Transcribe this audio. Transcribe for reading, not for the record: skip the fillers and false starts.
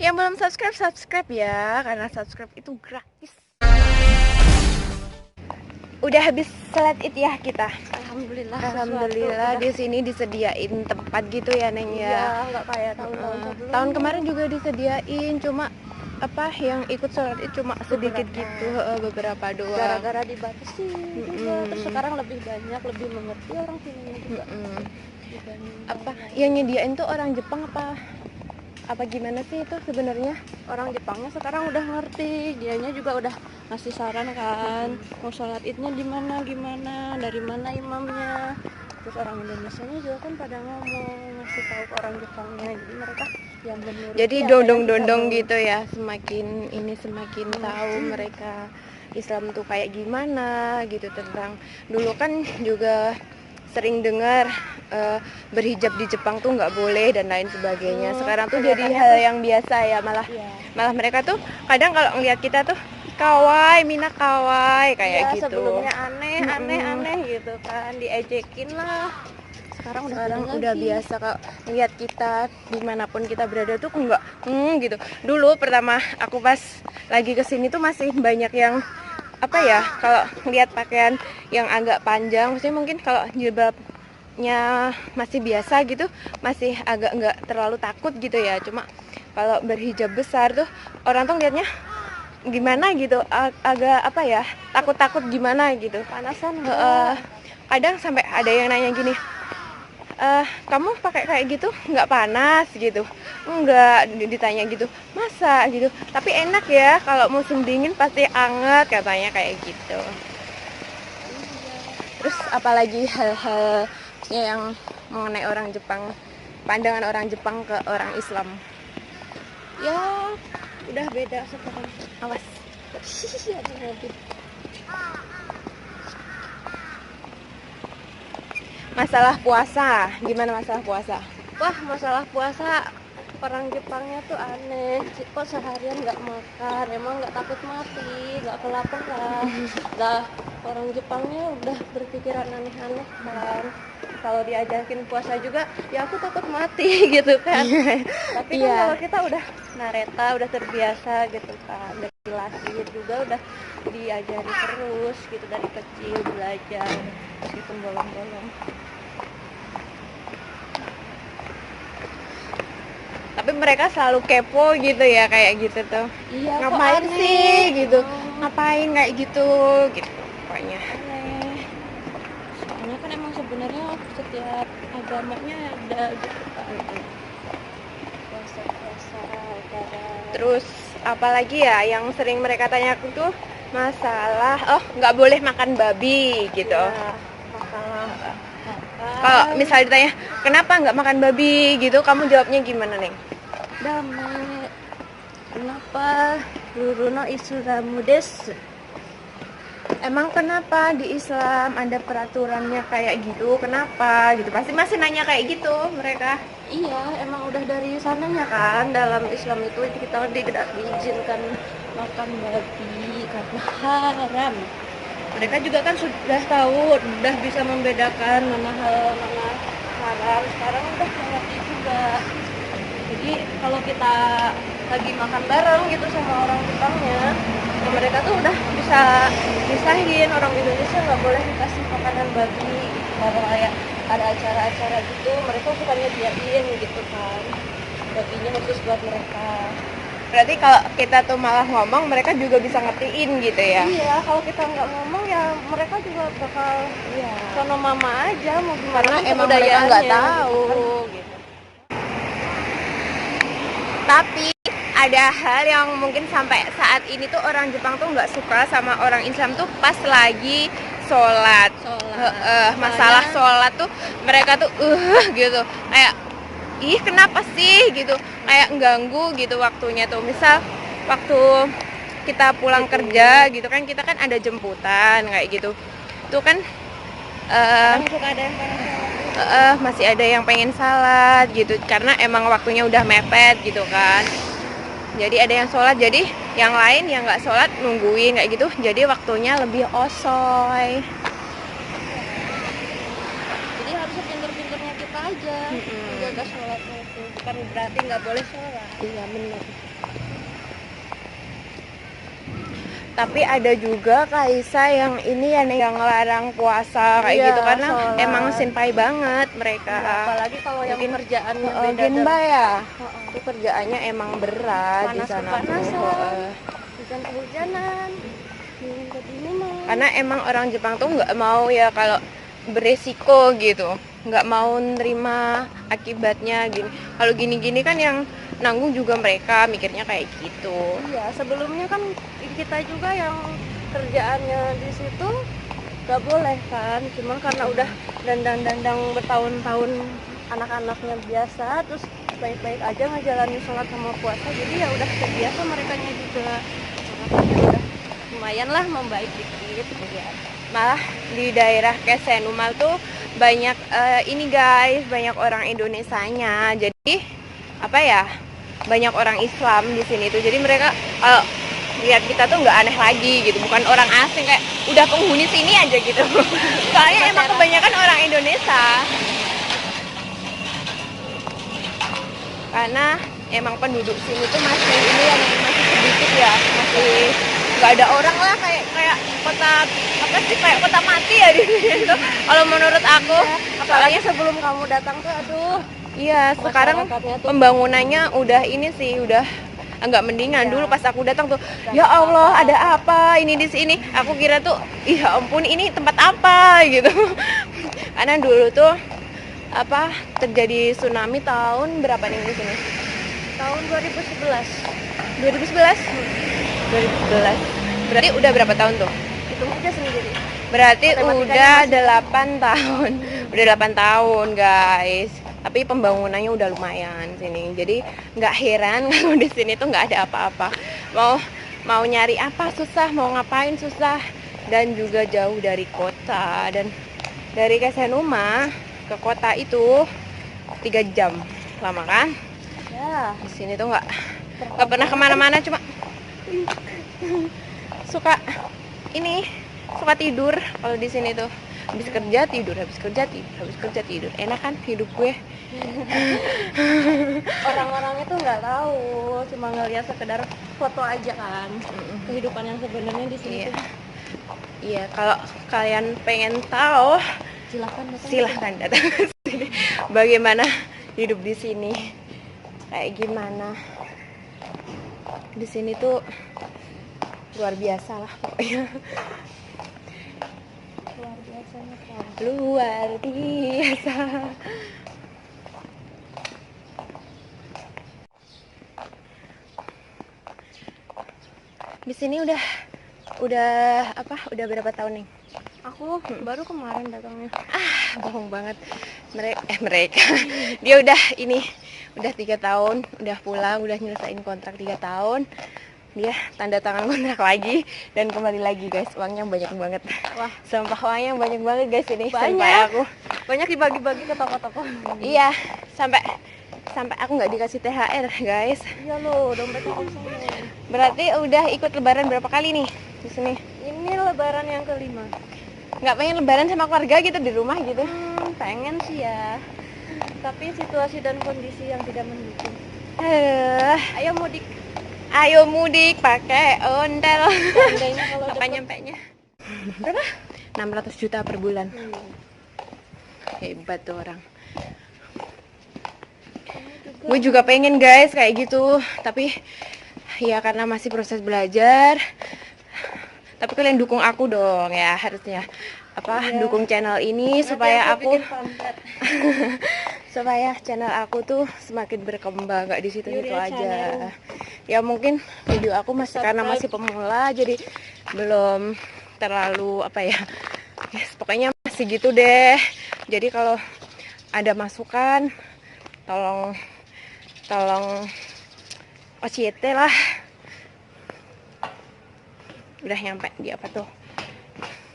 Yang belum subscribe, subscribe ya, karena subscribe itu gratis. Udah habis salat Id ya kita. Alhamdulillah di sini disediain tempat gitu ya, Neng ya. Iya, nggak kayak tahun-tahun sebelumnya. Tahun kemarin juga disediain, cuma yang ikut sholat Id cuma sedikit gitu, beberapa doang. Gara-gara dibatasi juga. Terus sekarang lebih banyak, lebih mengerti orang sini juga. Yang nyediain tuh orang Jepang apa gimana sih itu sebenarnya? Orang Jepangnya sekarang udah ngerti, dianya juga udah ngasih saran kan, mau sholat Idnya di mana, gimana, dari mana imamnya. Terus orang Indonesianya juga kan pada ngomong, ngasih tahu ke orang Jepangnya, jadi mereka yang menurut. Jadi dondong-dondong gitu ya, semakin tahu mereka Islam tuh kayak gimana gitu. Tentang dulu kan juga sering dengar berhijab di Jepang tuh nggak boleh dan lain sebagainya. Sekarang tuh jadi hal yang biasa ya, malah mereka tuh kadang kalau ngeliat kita tuh kawai, mina kawai kayak gitu. Sebelumnya aneh gitu kan, diejekin lah. Sekarang udah biasa kalau ngeliat kita dimanapun kita berada tuh nggak gitu. Dulu pertama aku pas lagi kesini tuh masih banyak yang kalau ngeliat pakaian yang agak panjang, maksudnya mungkin kalau jilbabnya masih biasa gitu, masih agak nggak terlalu takut gitu ya. Cuma kalau berhijab besar tuh orang tuh liatnya gimana gitu, agak takut gimana gitu, panasan. Kadang sampai ada yang nanya gini, kamu pakai kayak gitu nggak panas gitu? Enggak, ditanya gitu, masa gitu, tapi enak ya kalau musim dingin pasti anget katanya kayak gitu. Terus apalagi hal-halnya yang mengenai orang Jepang, pandangan orang Jepang ke orang Islam? Ya udah beda sekarang. Awas. Masalah puasa, gimana masalah puasa? Wah, masalah puasa orang Jepangnya tuh aneh. Kok seharian nggak makan? Emang nggak takut mati, nggak kelaparan? Lah, orang Jepangnya udah berpikiran aneh-aneh kan. Kalau diajakin puasa juga, ya aku takut mati gitu kan. Tapi kan kalau kita udah nareta, udah terbiasa gitu kan. Dari lahir juga udah diajari terus gitu dari kecil belajar meskipun bolong-bolong. Tapi mereka selalu kepo gitu ya, kayak gitu tuh. Iya, ngapain sih gitu, ngapain kayak gitu pokoknya aneh. Soalnya kan emang sebenarnya setiap agamanya ada gitu kan, puasa-puasa acara. Terus apalagi ya yang sering mereka tanyakan tuh masalah nggak boleh makan babi gitu. Kalau misal ditanya kenapa nggak makan babi gitu, kamu jawabnya gimana, Neng? Dame, kenapa Ruruno Isuramu desu? Emang kenapa di Islam ada peraturannya kayak gitu? Kenapa gitu? Pasti masih nanya kayak gitu mereka. Iya, emang udah dari sananya kan, dalam Islam itu kita tidak diizinkan makan babi karena haram. Mereka juga kan sudah tahu, udah bisa membedakan mana halal mana haram. Sekarang udah mengerti juga. Jadi kalau kita lagi makan bareng gitu sama orang Jepangnya, mereka tuh udah bisa misahin orang Indonesia nggak boleh dikasih makanan babi. Kalau kayak ada acara-acara gitu, mereka suka nyediain gitu kan, babinya khusus buat mereka. Berarti kalau kita tuh malah ngomong, mereka juga bisa ngertiin gitu ya? Iya, kalau kita nggak ngomong ya mereka juga bakal sono mama aja, mau gimana. Karena emang mereka nggak tahu gitu. Tapi ada hal yang mungkin sampai saat ini tuh orang Jepang tuh nggak suka sama orang Islam tuh pas lagi sholat. Masalah sholat tuh mereka tuh gitu, kayak ih kenapa sih gitu, kayak ganggu gitu waktunya tuh. Misal waktu kita pulang kerja gitu kan, kita kan ada jemputan kayak gitu tuh kan, suka ada yang pengen masih ada yang pengen salat gitu, karena emang waktunya udah mepet gitu kan. Jadi ada yang sholat, jadi yang lain yang nggak sholat nungguin kayak gitu, jadi waktunya lebih osoy. Jadi harusnya pinter-pinternya kita aja menjaga sholatnya itu. bukan berarti nggak boleh sholat. Iya benar. Tapi ada juga Kaisa yang ini ya nih, yang ngelarang puasa kayak Iya, gitu karena sholat. emang senpai banget mereka. Iya, apalagi kalau yang Mungkin kerjaannya beda Genba ya. Heeh. Itu kerjaannya emang berat di Panas sana tuh. kepanasan, hujan kehujanan, dingin kedinginan. Karena emang orang Jepang tuh nggak mau ya kalau beresiko gitu, nggak mau nerima akibatnya gini. Kalau gini-gini kan yang nanggung juga mereka, mikirnya kayak gitu. Iya, sebelumnya kan kita juga yang kerjaannya di situ nggak boleh kan, cuma karena udah dandang-dandang bertahun-tahun anak-anaknya biasa, terus baik-baik aja ngejalanin sholat sama puasa, jadi ya udah terbiasa merekanya juga. Makanya udah lumayan lah membaik dikit ya. Malah di daerah Kesenumal tuh banyak ini guys, banyak orang Indonesianya. Jadi apa ya? Banyak orang Islam di sini tuh. Jadi mereka kalau lihat kita tuh nggak aneh lagi gitu, bukan orang asing kayak udah penghuni sini aja gitu. Soalnya emang kebanyakan orang Indonesia. Karena emang penduduk sini tuh masih ini yang masih sedikit ya, masih nggak ada orang lah, kayak kota apa sih, kayak kota mati ya di sini tuh. Kalau menurut aku, Apalagi sebelum kamu datang tuh aduh, iya sekarang masyarakatnya tuh pembangunannya udah ini sih, udah agak mendingan. Iya. Dulu pas aku datang tuh, ya Allah ada apa ini di sini? Aku kira tuh, ya ampun ini tempat apa gitu. Karena dulu tuh apa terjadi tsunami tahun berapa nih di sini? tahun 2011. 2011? 2011. Berarti udah berapa tahun tuh? Hitung aja sendiri. Berarti Matematikanya udah masih 8 tahun. Udah 8 tahun, guys. Tapi pembangunannya udah lumayan sini. Jadi nggak heran kalau di sini tuh nggak ada apa-apa. Mau nyari apa susah, mau ngapain susah, dan juga jauh dari kota. Dan dari Kesenuma ke kota itu 3 jam. Lama kan? Ya, Di sini tuh nggak pernah kemana-mana, cuma suka tidur kalau di sini tuh. Habis kerja tidur, habis kerja tidur, habis kerja tidur. Enak kan hidup gue? orang-orang itu nggak tahu, cuma ngeliat sekedar foto aja kan. Kehidupan yang sebenarnya di sini Iya. tuh Iya, kalau kalian pengen tahu, silahkan datang ke sini. Bagaimana hidup di sini? Kayak gimana? Di sini tuh luar biasa lah pokoknya. luar biasanya kan. Luar biasa. Di sini udah berapa tahun nih? Aku baru kemarin datangnya. Bohong banget. Mereka dia udah 3 tahun, udah pulang, udah nyelesain kontrak 3 tahun. Dia tanda tangan kontrak lagi dan kembali lagi, guys. Uangnya banyak banget. Wah, Sampah uangnya banyak banget, guys, ini. Banyak. Sampai aku banyak dibagi-bagi ke toko-toko. iya, sampai aku nggak dikasih THR, guys. Iya loh, dompetnya kosong. Berarti udah ikut lebaran berapa kali nih di sini? Ini lebaran yang kelima. Nggak pengen lebaran sama keluarga gitu di rumah gitu? Pengen sih ya, tapi situasi dan kondisi yang tidak mendukung. Ayo mudik pakai ondel. Seandainya kalau Kapan nyampenya? berapa? 600 juta per bulan. Hebat tuh orang. Gue juga pengen, guys, kayak gitu. Tapi ya karena masih proses belajar. Tapi kalian dukung aku dong ya, harusnya. Dukung channel ini supaya aku supaya channel aku tuh semakin berkembang, gak di situ-situ aja. Ya mungkin video aku karena masih pemula, jadi belum terlalu pokoknya masih gitu deh. Jadi kalau ada masukan, tolong OCT lah. Udah nyampe di apa tuh?